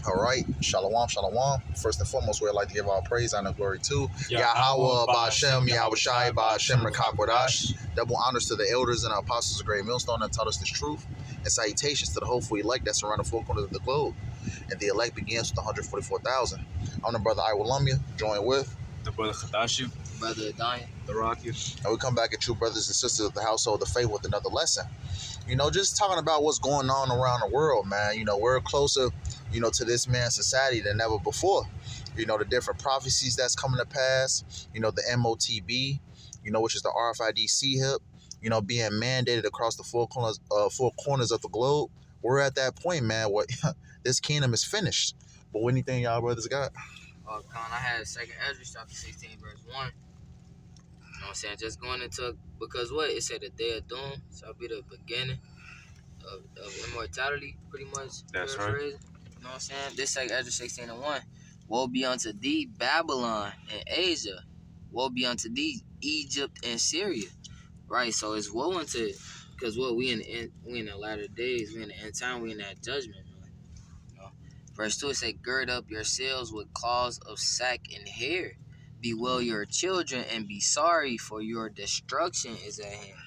All right, shalom, shalom. First and foremost, we'd like to give all praise and glory to Yahweh, Ba'ashem, Yahweh Shai, Ba'ashem, Rekakwadash. Double honors to the elders and the apostles of Great Millstone that taught us this truth, and salutations to the hopeful elect that's around the four corners of the globe. And the elect begins with 144,000. I'm the brother Iwalamia, joined with the brother Khadashi, brother Adanya, the Rocky. And we come back at you, brothers and sisters of the household of faith, with another lesson. Just talking about what's going on around the world, man. We're closer, to this man's society than ever before. The different prophecies that's coming to pass, the MOTB, which is the RFID CHIP, being mandated across the four corners of the globe. We're at that point, man, where this kingdom is finished. But what anything y'all brothers got? Con, I had 2nd Ezra chapter 16, verse 1. You know what I'm saying? Just going into, because what? It said the day of doom shall be the beginning of immortality, pretty much. That's right. You know what I'm saying? This 2nd Ezra 16 and 1. Woe be unto thee, Babylon and Asia. Woe be unto thee, Egypt and Syria. Right? So it's woe unto, because what we in the latter days, we in the end time, we in that judgment. Verse 2, it said, gird up yourselves with cloths of sack and hair. Bewail your children and be sorry, for your destruction is at hand.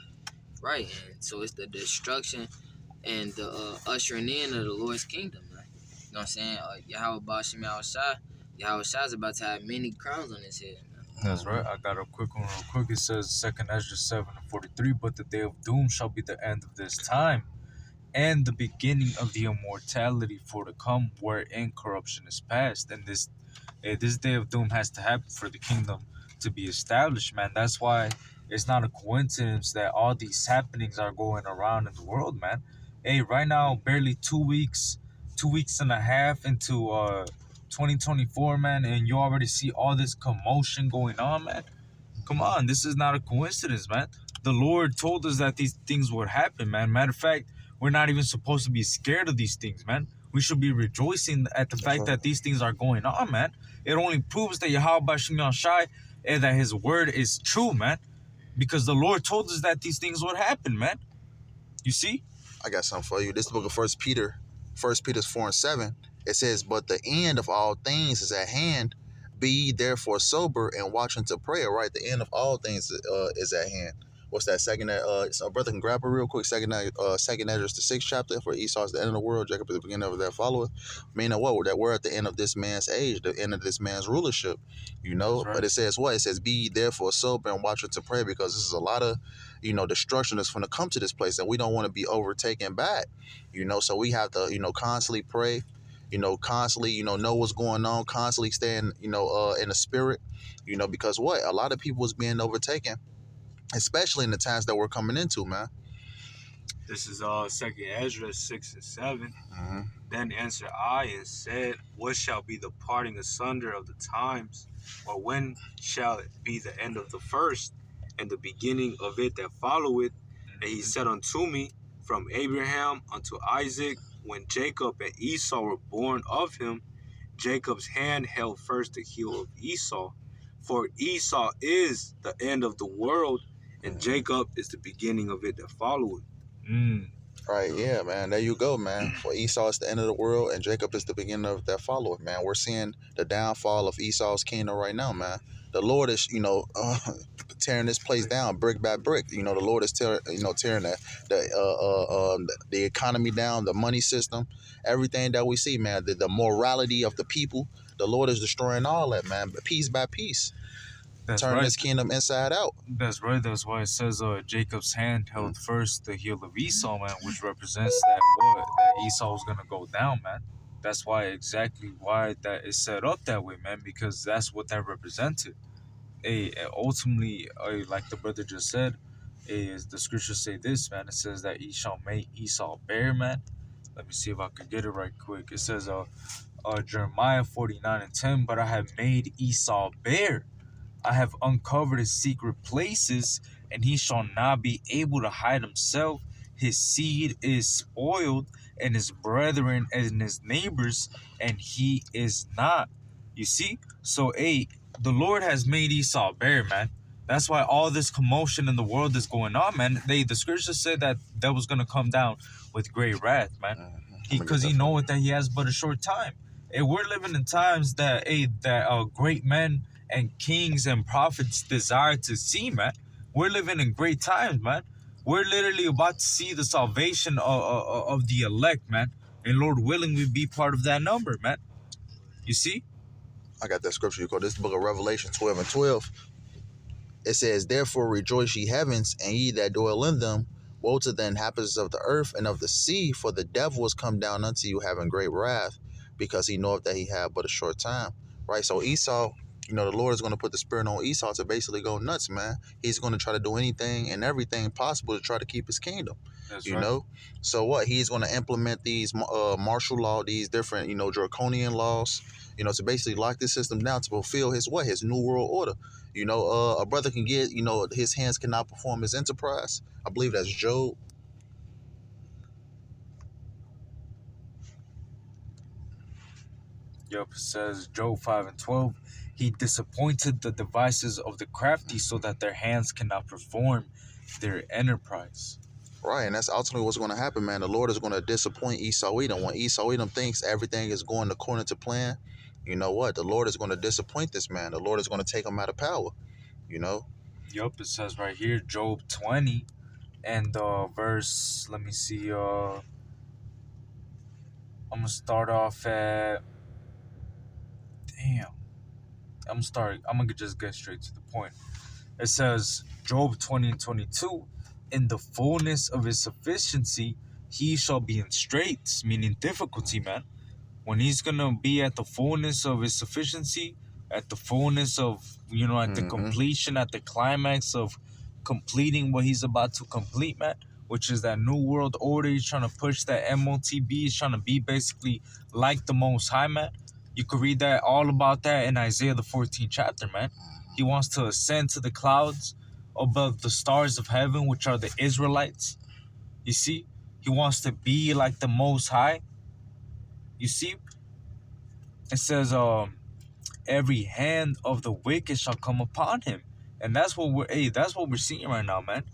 Right, and so it's the destruction and the ushering in of the Lord's kingdom, man. You know what I'm saying? Yahweh Ba'ashem Yahweh Shai is about to have many crowns on his head, man. That's right. I got a quick one real quick. It says 2nd Ezra 7:43, but the day of doom shall be the end of this time, and the beginning of the immortality for to come, wherein corruption is past. And this day of doom has to happen for the kingdom to be established, man. That's why it's not a coincidence that all these happenings are going around in the world, man. Hey, right now, barely 2 weeks and a half into 2024, man, and you already see all this commotion going on, man. Come on, this is not a coincidence, man. The Lord told us that these things would happen, man. Matter of fact, we're not even supposed to be scared of these things, man. We should be rejoicing at the fact that these things are going on, man. It only proves that Yahweh Ba'ashem Shai and that his word is true, man. Because the Lord told us that these things would happen, man. You see? I got something for you. This is the book of First Peter 4:7. It says, but the end of all things is at hand. Be ye therefore sober and watch unto prayer. Right? The end of all things is at hand. What's that? So brother can grab it real quick. Second Ezra, the 6th chapter. For Esau is the end of the world, Jacob is the beginning of their followers. Meaning what? That we're at the end of this man's age, the end of this man's rulership. Right. But it says what? It says, be ye therefore sober and watch unto prayer, because this is a lot of, destruction that's going to come to this place, and we don't want to be overtaken back. So we have to, constantly pray. Constantly, know what's going on. Constantly staying, in the spirit. Because what? A lot of people is being overtaken, especially in the times that we're coming into, man. This is 2nd Ezra 6 and 7. Mm-hmm. Then answered I and said, what shall be the parting asunder of the times? Or when shall it be the end of the first, and the beginning of it that followeth? And he said unto me, from Abraham unto Isaac, when Jacob and Esau were born of him, Jacob's hand held first the heel of Esau. For Esau is the end of the world, and Jacob is the beginning of it that followeth. Right, yeah, man. There you go, man. For Esau is the end of the world, and Jacob is the beginning of that followeth, man. We're seeing the downfall of Esau's kingdom right now, man. The Lord is, tearing this place down brick by brick. The Lord is tearing the economy down, the money system, everything that we see, man. The morality of the people. The Lord is destroying all that, man, piece by piece. That's turning right. his kingdom inside out. That's right. That's why it says Jacob's hand held first the heel of Esau, man, which represents that Esau was going to go down, man. That's exactly why that is set up that way, man, because that's what that represented. Ultimately, like the brother just said, the scriptures say this, man. It says that he shall make Esau bare, man. Let me see if I could get it right quick. It says Jeremiah 49 and 10, but I have made Esau bare. I have uncovered his secret places, and he shall not be able to hide himself. His seed is spoiled, and his brethren and his neighbors, and he is not. You see? So, the Lord has made Esau bare, man. That's why all this commotion in the world is going on, man. The scripture said that was going to come down with great wrath, man. Because he knoweth that he has but a short time. we're living in times that great men and kings and prophets desire to see, man. We're living in great times, man. We're literally about to see the salvation of the elect, man. And Lord willing, we be part of that number, man. You see? I got that scripture you call this book of Revelation 12 and 12. It says, therefore rejoice ye heavens, and ye that dwell in them. Woe to the inhabitants of the earth and of the sea, for the devil is come down unto you having great wrath, because he knoweth that he had but a short time. Right? So Esau, the Lord is going to put the spirit on Esau to basically go nuts, man. He's going to try to do anything and everything possible to try to keep his kingdom. That's You right. know, so what? He's going to implement these martial law, these different, draconian laws, to basically lock this system down to fulfill his new world order. A brother can get, his hands cannot perform his enterprise. I believe that's Job. Yup, it says Job 5 and 12. He disappointed the devices of the crafty so that their hands cannot perform their enterprise. Right, and that's ultimately what's going to happen, man. The Lord is going to disappoint Esau Edom. When Esau Edom thinks everything is going according to plan, you know what? The Lord is going to disappoint this man. The Lord is going to take him out of power, you know? Yup, it says right here, Job 20 and verse, let me see, I'm gonna start off at, damn, I'm gonna just get straight to the point. It says, Job 20 and 22, in the fullness of his sufficiency, he shall be in straits, meaning difficulty, man. When he's gonna be at the fullness of his sufficiency, at the fullness of, at the Mm-hmm. completion, at the climax of completing what he's about to complete, man, which is that new world order. He's trying to push that MOTB. He's trying to be basically like the Most High, man. You could read that all about that in Isaiah the 14th chapter, man. He wants to ascend to the clouds above the stars of heaven, which are the Israelites. You see, he wants to be like the Most High. You see, it says, every hand of the wicked shall come upon him. And that's what we're seeing right now, man.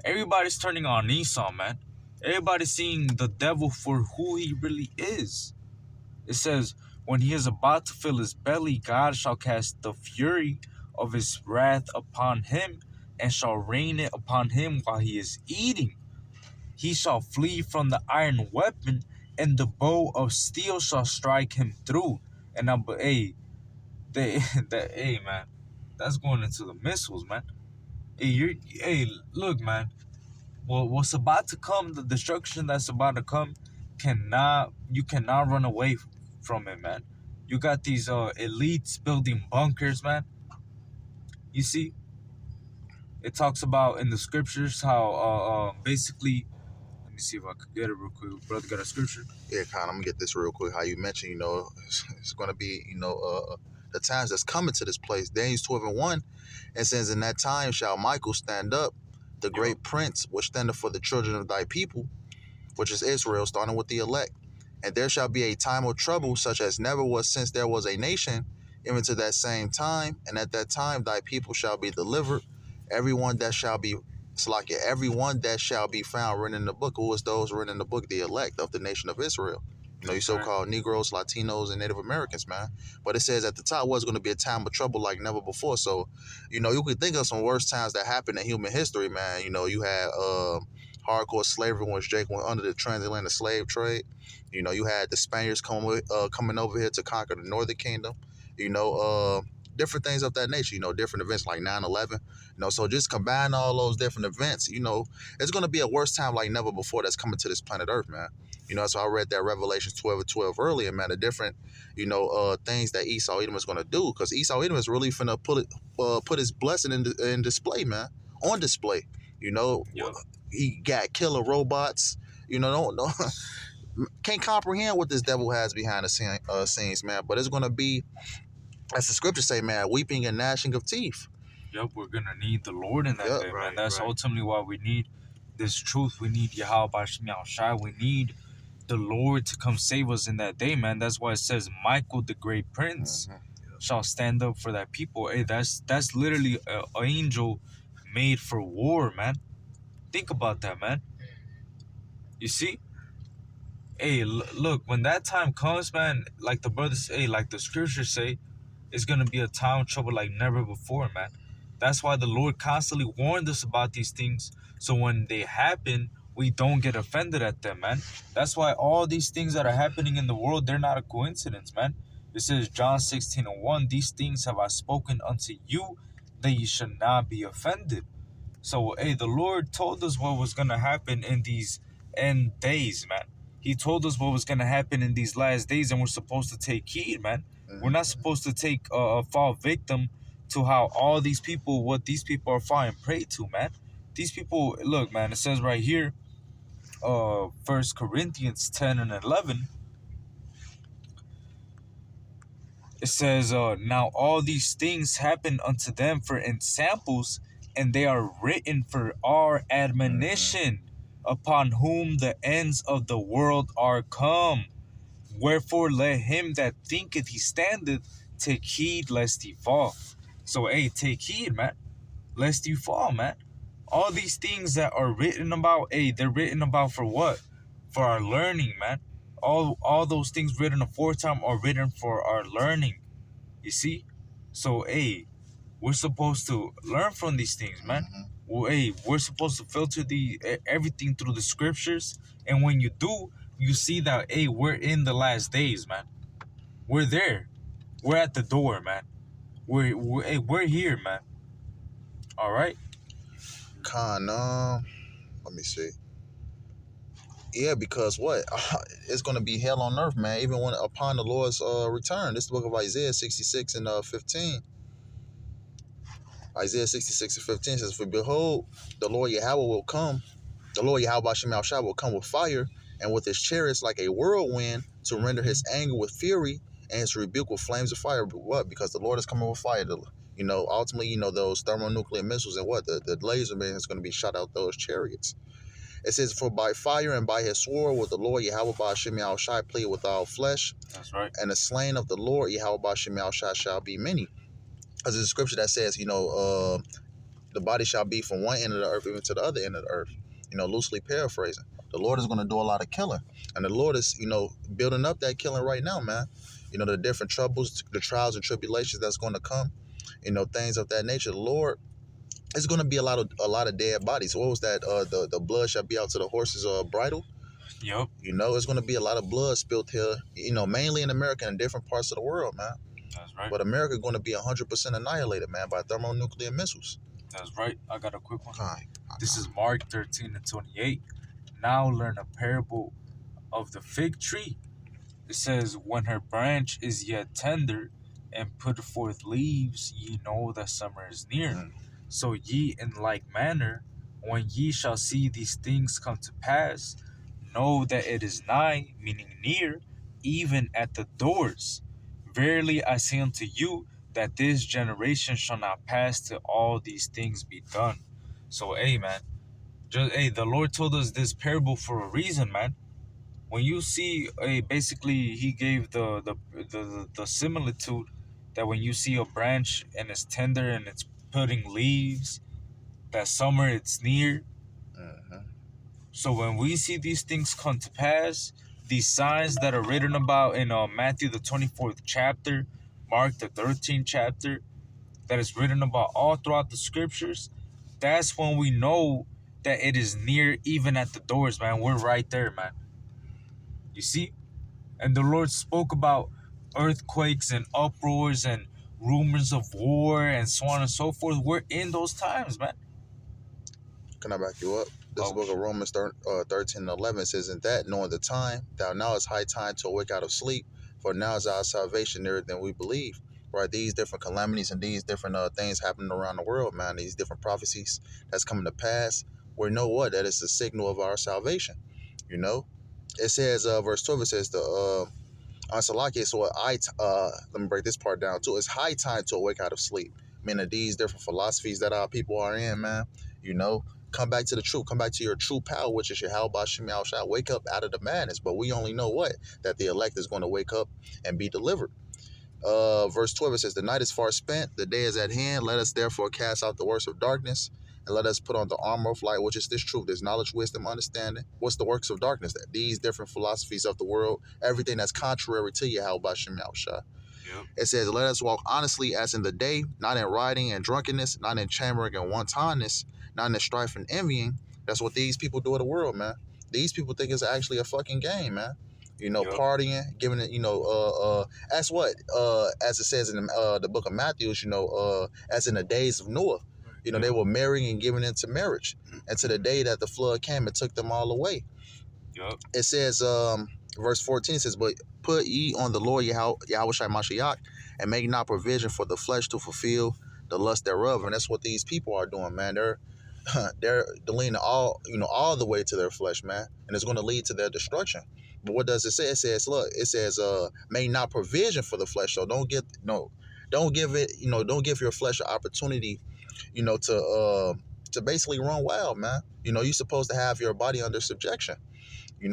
Everybody's turning on Esau, man. Everybody's seeing the devil for who he really is. It says, when he is about to fill his belly, God shall cast the fury of his wrath upon him, and shall rain it upon him while he is eating. He shall flee from the iron weapon, and the bow of steel shall strike him through. And hey man, that's going into the missiles, man. Look, man. Well, what's about to come, the destruction that's about to come, you cannot run away from it, man. You got these elites building bunkers, man. You see, it talks about in the scriptures how basically, let me see if I could get it real quick. Brother got a scripture. Yeah, Con, I'm going to get this real quick. How you mentioned, it's going to be, the times that's coming to this place. Daniel 12 and 1, it says, in that time shall Michael stand up, the great prince, which standeth for the children of thy people, which is Israel, starting with the elect. And there shall be a time of trouble, such as never was since there was a nation, even to that same time. And at that time thy people shall be delivered, everyone that shall be everyone that shall be found written in the book. Who was those written in the book? The elect of the nation of Israel. You so-called Negroes, Latinos, and Native Americans, man. But it says at the top was going to be a time of trouble like never before. So, you could think of some worst times that happened in human history, man. You had hardcore slavery when Jake went under the transatlantic slave trade. You had the Spaniards coming over here to conquer the Northern Kingdom. Different things of that nature. Different events like 9/11. So just combine all those different events. It's going to be a worse time like never before that's coming to this planet Earth, man. So I read that Revelation 12 and 12 earlier, man. The different, things that Esau Edom is going to do, because Esau Edom is really finna put his blessing in display, man, on display. Yep. He got killer robots. Don't can't comprehend what this devil has behind the scenes, man. But it's gonna be, as the scriptures say, man, weeping and gnashing of teeth. Yep, we're gonna need the Lord in that Yep. day, man. Right, That's right. ultimately why we need this truth. We need Yahweh Bashmial Shai. We need the Lord to come save us in that day, man. That's why it says Michael, the great prince, shall stand up for that people. Hey, that's literally an angel made for war, man. Think about that, man. You see? Hey, look, when that time comes, man, like the brothers say, like the scriptures say, it's gonna be a time of trouble like never before, man. That's why the Lord constantly warned us about these things. So when they happen, we don't get offended at them, man. That's why all these things that are happening in the world, they're not a coincidence, man. It says John 16:1, these things have I spoken unto you, that you should not be offended. So, hey, the Lord told us what was going to happen in these end days, man. He told us what was going to happen in these last days, and we're supposed to take heed, man. We're not Mm-hmm. supposed to take a fall victim to how all these people, what these people are falling prey to, man. These people, look, man, it says right here, First Corinthians 10 and 11, it says, now all these things happen unto them for ensamples, and they are written for our Mm-hmm. admonition, upon whom the ends of the world are come. Wherefore let him that thinketh he standeth take heed lest he fall. So, hey, take heed, man, lest you fall, man. All these things that are written about, hey, they're written about for what? For our learning, man. All those things written aforetime are written for our learning. You see? So, hey, we're supposed to learn from these things, man. Mm-hmm. Well, hey, we're supposed to filter everything through the scriptures, and when you do, you see that, hey, we're in the last days, man. We're there. We're at the door, man. We're here, man. All right. Con, let me see. Yeah, because what? It's gonna be hell on earth, man. Even when upon the Lord's return. This is the book of Isaiah 66 and 15. Isaiah 66 and 15 says, "For behold, the Lord Yahweh will come. The Lord Yahweh Shem Shah will come with fire, and with his chariots like a whirlwind, to render his anger with fury and his rebuke with flames of fire." But what? Because the Lord is coming with fire. Ultimately, those thermonuclear missiles and what? The laser beam is going to be shot out those chariots. It says, "For by fire and by his sword will the Lord Yahweh Shem Shai plead with all flesh, That's right. and the slain of the Lord Yahweh Shem Shai shall be many." Because there's a scripture that says, the body shall be from one end of the earth even to the other end of the earth. Loosely paraphrasing. The Lord is going to do a lot of killing. And the Lord is, building up that killing right now, man. The different troubles, the trials and tribulations that's going to come, things of that nature. The Lord, it's going to be a lot of dead bodies. What was that? The blood shall be out to the horse's bridle. Yup. It's going to be a lot of blood spilled here, mainly in America and different parts of the world, man. That's right. But America is going to be 100% annihilated, man, by thermonuclear missiles. That's right. I got a quick one. Hi. This is Mark 13 and 28. Now learn a parable of the fig tree. It says, when her branch is yet tender and put forth leaves, ye know that summer is near. Mm. So ye in like manner, when ye shall see these things come to pass, know that it is nigh, meaning near, even at the doors. Verily I say unto you, that this generation shall not pass till all these things be done. So, hey, man, the Lord told us this parable for a reason, man. When you see basically he gave the similitude that when you see a branch and it's tender and it's putting leaves, that summer it's near. Mm-hmm. So when we see these things come to pass, these signs that are written about in Matthew the 24th chapter, Mark the 13th chapter, that is written about all throughout the scriptures, that's when we know that it is near, even at the doors, man. We're right there, man. You see? And the Lord spoke about earthquakes and uproars and rumors of war and so on and so forth. We're in those times, man. Can I back you up? This is the Oh, book of Romans 13 and 11. It says, "In that, knowing the time, thou now is high time to awake out of sleep, for now is our salvation nearer than we believe." Right? These different calamities and these different things happening around the world, man. These different prophecies that's coming to pass. We know what? That is a signal of our salvation. You know? It says, verse 12, it says, on Salakia, so let me break this part down too. It's high time to awake out of sleep. Meaning these different philosophies that our people are in, man. Come back to the truth. Come back to your true power, which is your Halbah Shem Shah. Wake up out of the madness. But we only know what? That the elect is going to wake up and be delivered. Verse 12, it says, "The night is far spent, the day is at hand. Let us therefore cast out the works of darkness, and let us put on the armor of light, which is this truth, this knowledge, wisdom, understanding. What's the works of darkness? That these different philosophies of the world, everything that's contrary to Yahweh Shem Yahushua. Yep. It says, let us walk honestly as in the day, not in rioting and drunkenness, not in chambering and wantonness, not in strife and envying. That's what these people do in the world, man. These people think it's actually a fucking game, man. Yep. Partying, giving it, as what, as it says in the book of Matthew, as in the days of Noah, they were marrying and giving into marriage. And to the day that the flood came and took them all away. Yep. It says, verse 14 says, but put ye on the Lord Yahweh Shai Mashiach, and make not provision for the flesh to fulfill the lust thereof. And that's what these people are doing, man. They're leaning all the way to their flesh, man, and it's going to lead to their destruction. But what does it say? It says, look, it says, make not provision for the flesh. So don't give it, don't give your flesh an opportunity, to basically run wild, man. You're supposed to have your body under subjection,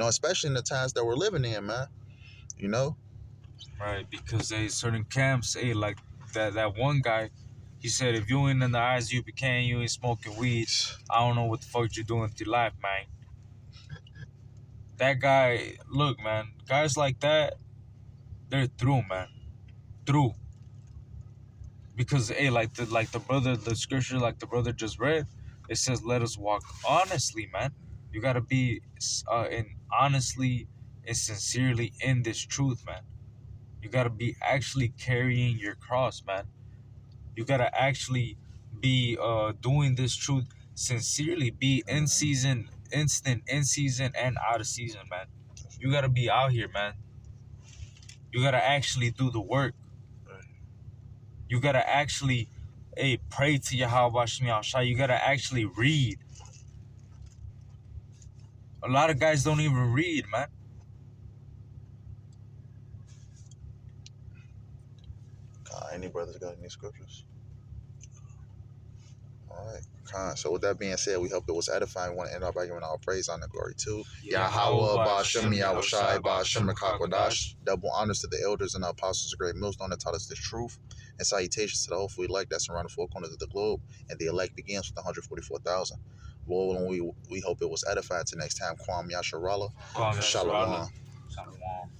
especially in the times that we're living in, man. You know, Right, because certain camps, like that one guy, he said if you ain't in the eyes you became, you ain't smoking weed. I don't know what the fuck you're doing with your life, man. That guy, look, man, guys like that, they're through, man, through. Because like the brother, the scripture, like the brother just read, it says, "Let us walk honestly, man." You gotta be in honestly and sincerely in this truth, man. You gotta be actually carrying your cross, man. You gotta actually be doing this truth sincerely. Be in season, instant in season and out of season, man. You gotta be out here, man. You gotta actually do the work. You gotta actually, pray to Yahweh Shemi Shai. You gotta actually read. A lot of guys don't even read, man. any brothers got any scriptures? All right. So with that being said, we hope it was edifying. We want to end off by giving all praise, honor, glory to Yahweh, Ba'ashem, Yahushai, Ba'ashem, Rakakwadash. Double honors to the elders and the apostles of great millstone that taught us this truth. And salutations to the hopefully elect that's around the four corners of the globe. And the elect begins with 144,000. Lord, we hope it was edifying to next time. Kwam Yasharallah. Shalom. Shalom. Shalom.